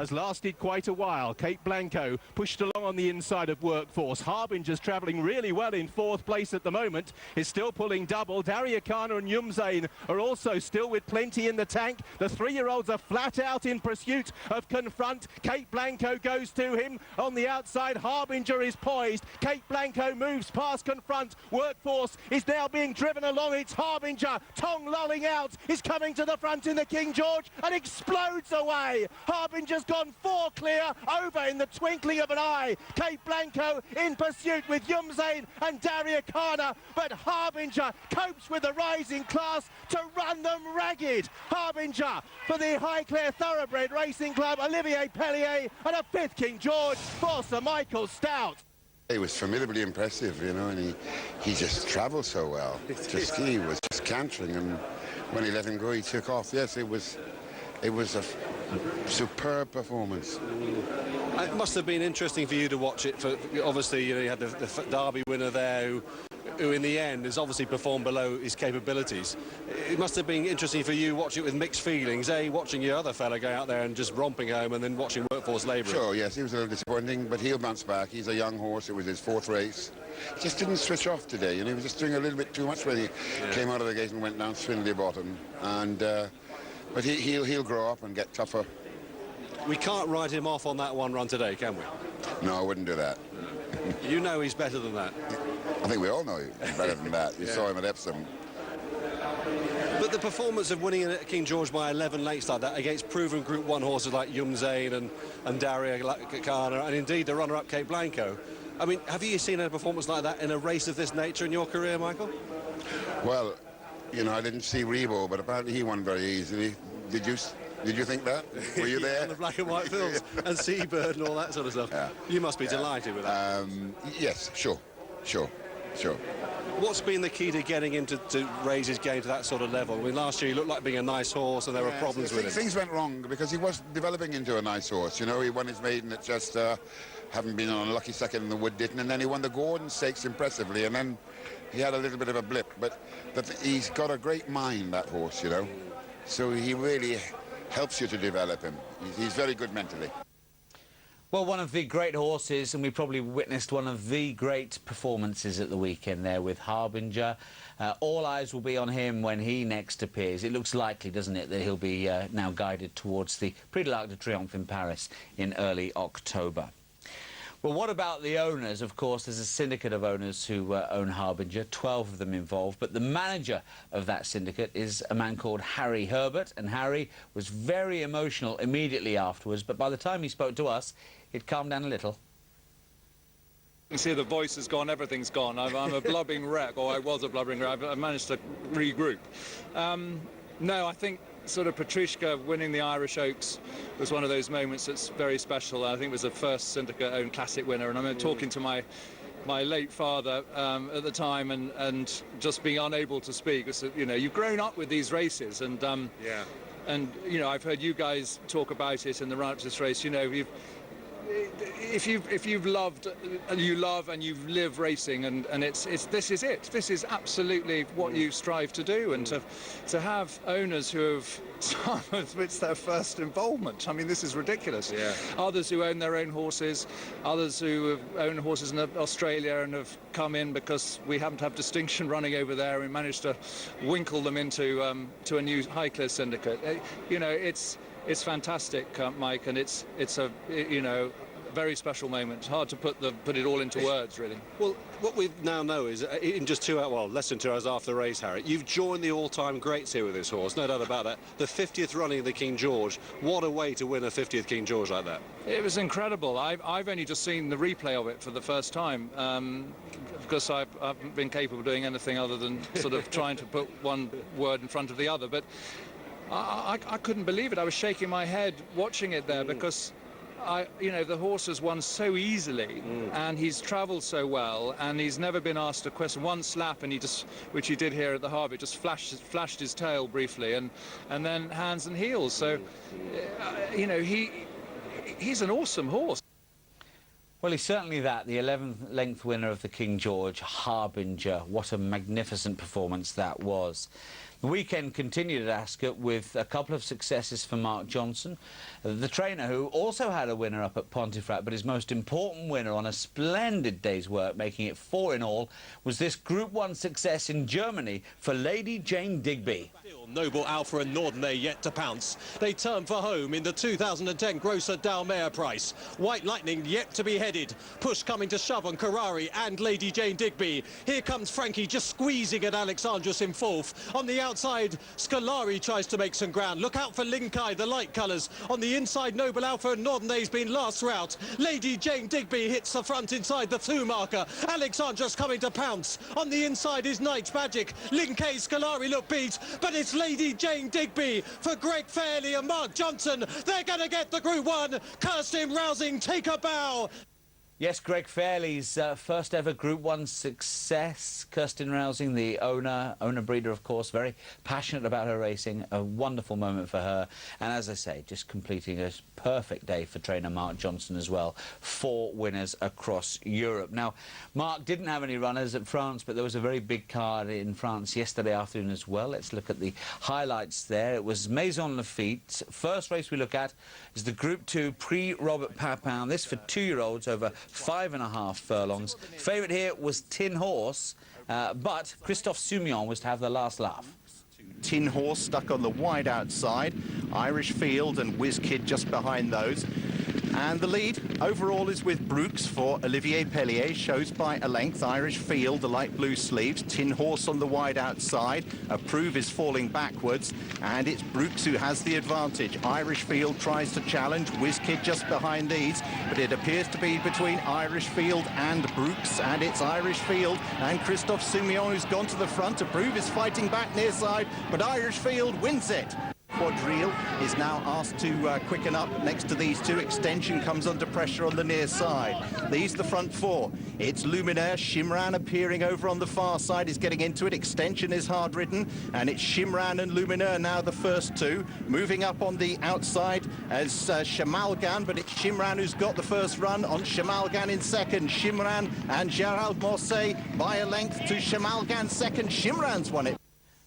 has lasted quite a while. Cape Blanco pushed along on the inside of Workforce. Harbinger's travelling really well in fourth place at the moment, is still pulling double. Daryakana and Yumzane are also still with plenty in the tank. The three-year-olds are flat out in pursuit of Confront. Cape Blanco goes to him on the outside. Harbinger is poised. Cape Blanco moves past Confront. Workforce is now being driven along. It's Harbinger. Tong lolling out is coming to the front in the King George and explodes away. Harbinger's gone 4 clear over in the twinkling of an eye. Cape Blanco in pursuit with Yumzane and Daryakana, but Harbinger copes with the rising class to run them ragged. Harbinger for the Highclere Thoroughbred Racing Club, Olivier Pellier, and a 5th King George for Sir Michael Stout. He was formidably impressive, you know, and he just travelled so well. He was just cantering, and when he let him go, he took off. Yes, it was a superb performance. It must have been interesting for you to watch it. For obviously, you know, you had the Derby winner there, who in the end has obviously performed below his capabilities. It must have been interesting for you watching it with mixed feelings. Watching your other fella go out there and just romping home, and then watching Workforce labouring. Sure, yes, he was a little disappointing, but he'll bounce back. He's a young horse. It was his 4th race. He just didn't switch off today, and he was just doing a little bit too much when he came out of the gate and went down Swindley Bottom. And but he'll grow up and get tougher. We can't write him off on that one run today, can we? No, I wouldn't do that. You know he's better than that. I think we all know he's better than that. You saw him at Epsom. But the performance of winning at King George by 11 lengths like that against proven Group 1 horses like Yumzane and Daryakana, and indeed the runner-up Cape Blanco. I mean, have you seen a performance like that in a race of this nature in your career, Michael? Well, you know, I didn't see Rebo, but apparently he won very easily. Did you think that? Were you there? On the black and white films and Seabird and all that sort of stuff. Yeah. You must be delighted with that. Yes, sure. What's been the key to getting him to raise his game to that sort of level? I mean, last year he looked like being a nice horse and there were problems with him. Things went wrong because he was developing into a nice horse. You know, he won his maiden at Chester, having been on a lucky second in the Wood Ditton, and then he won the Gordon Stakes impressively, and then he had a little bit of a blip. But he's got a great mind, that horse, you know. So he really helps you to develop him. He's very good mentally. Well, one of the great horses, and we probably witnessed one of the great performances at the weekend there with Harbinger. All eyes will be on him when he next appears. It looks likely, doesn't it, that he'll be now guided towards the Prix de l'Arc de Triomphe in Paris in early October. Well, what about the owners? Of course, there's a syndicate of owners who own Harbinger, 12 of them involved, but the manager of that syndicate is a man called Harry Herbert, and Harry was very emotional immediately afterwards, but by the time he spoke to us, he'd calmed down a little. You see, the voice has gone, everything's gone. I'm a blubbering wreck, or I was a blubbering wreck. I managed to regroup. No, I think sort of Patricia winning the Irish Oaks was one of those moments that's very special. I think it was the first syndicate-owned classic winner, and I'm talking to my late father at the time, and just being unable to speak. So, you know, you've grown up with these races, and and you know, I've heard you guys talk about it in the run-up to this race. You know, if you've loved and you love and you've lived racing, and this is it. This is absolutely what you strive to do, and to have owners who have it's their first involvement. I mean, this is ridiculous. Yeah. Others who own their own horses, others who own horses in Australia and have come in because we happen to have Distinction running over there, and we managed to winkle them into to a new Highclere syndicate. You know, it's fantastic, Mike, and it's a, you know, very special moment. It's hard to put it all into words, really. Well, what we now know is in just less than 2 hours after the race, Harry, you've joined the all-time greats here with this horse, no doubt about that. The 50th running of the King George. What a way to win a 50th King George like that. It was incredible. I've only just seen the replay of it for the first time, because I haven't been capable of doing anything other than sort of trying to put one word in front of the other. But I couldn't believe it. I was shaking my head watching it there, because you know, the horse has won so easily, and he's travelled so well, and he's never been asked a question. One slap, and which he did here at the Harbour, just flashed his tail briefly, and then hands and heels. So, you know, he's an awesome horse. Well, he's certainly that, the 11th length winner of the King George, Harbinger. What a magnificent performance that was. The weekend continued at Ascot with a couple of successes for Mark Johnson, the trainer who also had a winner up at Pontefract, but his most important winner on a splendid day's work, making it 4 in all, was this Group 1 success in Germany for Lady Jane Digby. Noble Alpha and Norderney yet to pounce. They turn for home in the 2010 Grosser Dalmare Prize. White Lightning yet to be headed. Push coming to shove on Carrari and Lady Jane Digby. Here comes Frankie just squeezing at Alexandros in fourth. On the outside, Scolari tries to make some ground. Look out for Linkai, the light colours. On the inside, Noble Alpha and Norderney's been last throughout. Lady Jane Digby hits the front inside the through marker. Alexandros coming to pounce. On the inside is Knight's Magic. Linkai, Scolari look beat, but it's Lady Jane Digby for Greg Fairley and Mark Johnson. They're going to get the Group 1. Kirsten Rousing, take a bow. Yes, Greg Fairley's first ever Group 1 success. Kirsten Rousing, the owner breeder, of course, very passionate about her racing. A wonderful moment for her. And as I say, just completing a perfect day for trainer Mark Johnson as well. 4 winners across Europe. Now, Mark didn't have any runners at France, but there was a very big card in France yesterday afternoon as well. Let's look at the highlights there. It was Maison Lafitte. First race we look at is the Group 2 Prix Robert Papin. This for 2-year-olds over 5.5 furlongs. Favourite here was Tin Horse, but Christophe Soumillon was to have the last laugh. Tin Horse stuck on the wide outside, Irish Field and Whiz Kid just behind those. And the lead overall is with Brooks for Olivier Pellier, shows by a length. Irish Field, the light blue sleeves. Tin Horse on the wide outside. Approve is falling backwards, and it's Brooks who has the advantage. Irish Field tries to challenge. Whiz Kid just behind these, but it appears to be between Irish Field and Brooks, and it's Irish Field and Christophe Soumillon who's gone to the front. Approve is fighting back near side, but Irish Field wins it. Quadrille is now asked to quicken up next to these two. Extension comes under pressure on the near side. These the front 4. It's Luminaire. Shimraan appearing over on the far side is getting into it. Extension is hard ridden, and it's Shimraan and Luminaire now the first 2. Moving up on the outside as Shamalgan, but it's Shimraan who's got the first run on Shamalgan in second. Shimraan and Gerald Morset by a length to Shamalgan second. Shimraan's won it.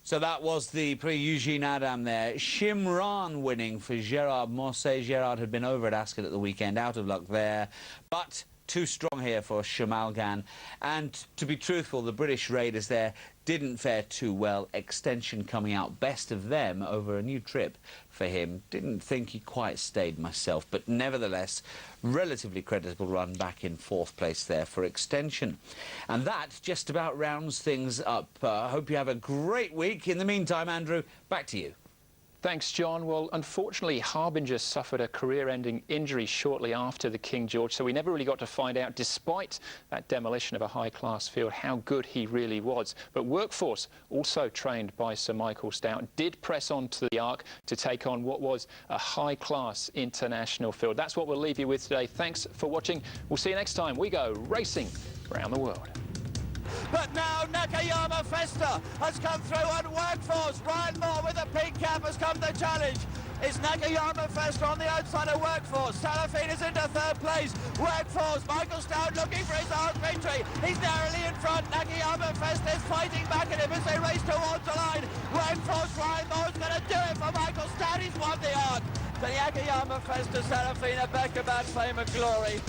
So that was the Prix Eugene Adam there. Shimraan winning for Gerard Morset. Gerard had been over at Ascot at the weekend, out of luck there. But too strong here for Shamalgan. And to be truthful, the British Raiders there didn't fare too well. Extension coming out best of them over a new trip for him. Didn't think he quite stayed myself, but nevertheless, relatively creditable run back in 4th place there for Extension. And that just about rounds things up. I hope you have a great week. In the meantime, Andrew, back to you. Thanks, John. Well, unfortunately, Harbinger suffered a career-ending injury shortly after the King George, so we never really got to find out, despite that demolition of a high-class field, how good he really was. But Workforce, also trained by Sir Michael Stout, did press on to the arc to take on what was a high-class international field. That's what we'll leave you with today. Thanks for watching. We'll see you next time. We go racing around the world. But now Nakayama Festa has come through on Workforce. Ryan Moore with a pink cap has come to challenge. It's Nakayama Festa on the outside of Workforce. Salafine is into 3rd place. Workforce, Michael Stout looking for his last victory. He's narrowly in front. Nakayama Festa is fighting back at him as they race towards the line. Workforce, Ryan Moore's going to do it for Michael Stout. He's won the arc. The Nakayama Festa, Salafine, back about fame and glory.